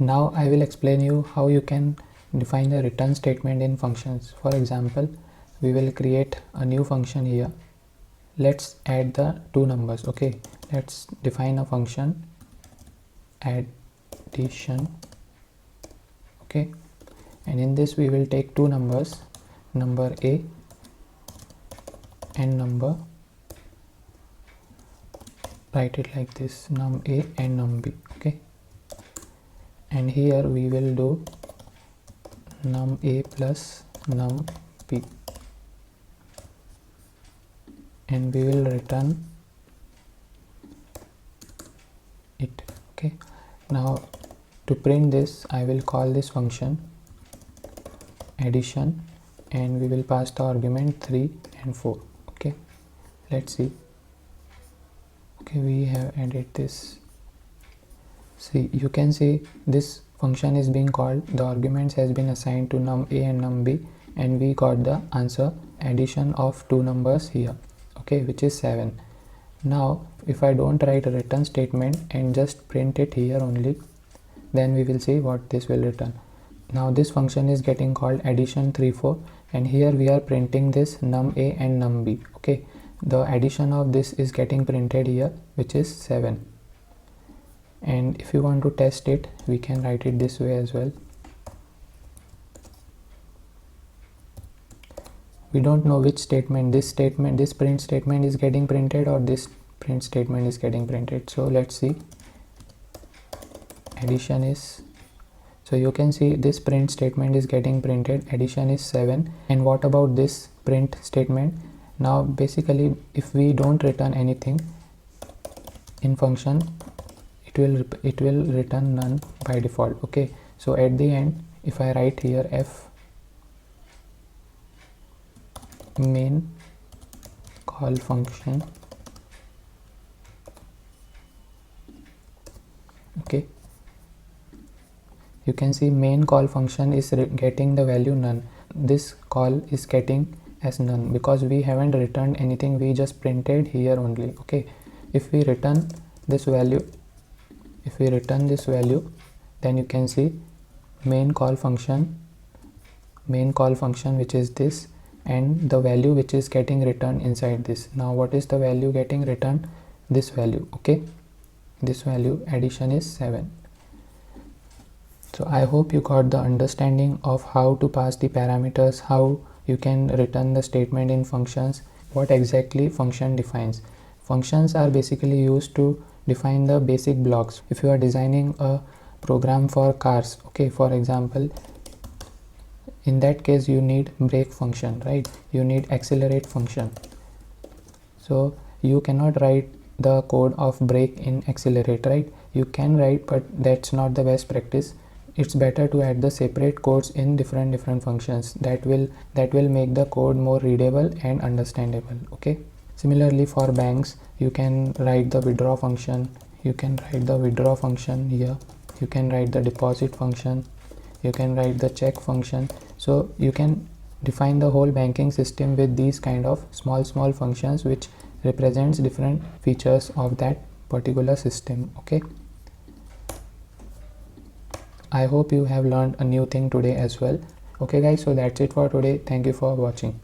Now I will explain you how you can define the return statement in functions. For example, we will create a new function here. Let's add the two numbers. Okay, let's define a function addition. Okay, and in this we will take two numbers, number a and number, write it like this, num a and num b. Okay, and here we will do num a plus num b, and we will return it. Okay, now to print this I will call this function addition, and we will pass the argument 3 and 4. Okay, let's see. Okay, we have added this. See, you can see this function is being called, the arguments has been assigned to num a and num b, and we got the answer addition of two numbers here, okay, which is 7. Now if I don't write a return statement and just print it here only, then we will see what this will return. Now this function is getting called addition 3 4, and here we are printing this num a and num b. Okay, the addition of this is getting printed here, which is 7. And if you want to test it, we can write it this way as well. We don't know which statement, this print statement is getting printed or this print statement is getting printed. So let's see. Addition is, so you can see this print statement is getting printed, addition is 7. And what about this print statement? Now basically if we don't return anything in function, it will return none by default. Okay, so at the end if I write here f main call function, okay, you can see main call function is getting the value none. This call is getting as none because we haven't returned anything, we just printed here only. Okay, if we return this value, then you can see main call function which is this, and the value which is getting returned inside this. Now what is the value getting returned? This value. Okay, this value addition is 7. So I hope you got the understanding of how to pass the parameters, how you can return the statement in functions, what exactly function defines. Functions are basically used to define the basic blocks. If you are designing a program for cars, okay, for example, in that case you need brake function, right? You need accelerate function. So you cannot write the code of brake in accelerate, right? You can write, but that's not the best practice. It's better to add the separate codes in different functions. That will make the code more readable and understandable. Okay, similarly for banks, you can write the withdraw function, you can write the withdraw function here, you can write the deposit function, you can write the check function. So you can define the whole banking system with these kind of small functions which represents different features of that particular system. Okay, I hope you have learned a new thing today as well. Okay guys, so that's it for today. Thank you for watching.